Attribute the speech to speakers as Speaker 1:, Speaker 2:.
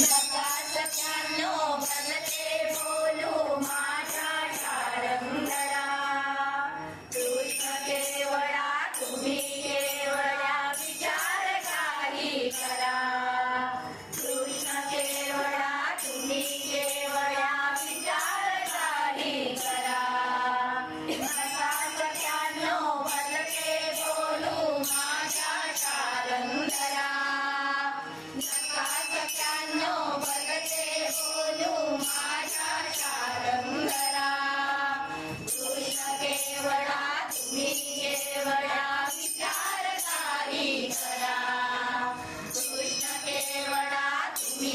Speaker 1: नका सख्यानो भलते बोलू माझ्या शारंगला, कृष्ण केवळा तुम्ही केवळा विचार काही करा, कृष्ण केवळा तुम्ही केवळा विचार काही करा. नका सख्यानो भलते बोलू माझ्या शारंगला, नका सख्यानो भलते बोलू माझ्या शारंगला, कृष्ण केवळा तुम्ही केवळा विचार काही करा, कृष्ण केवळा तुम्ही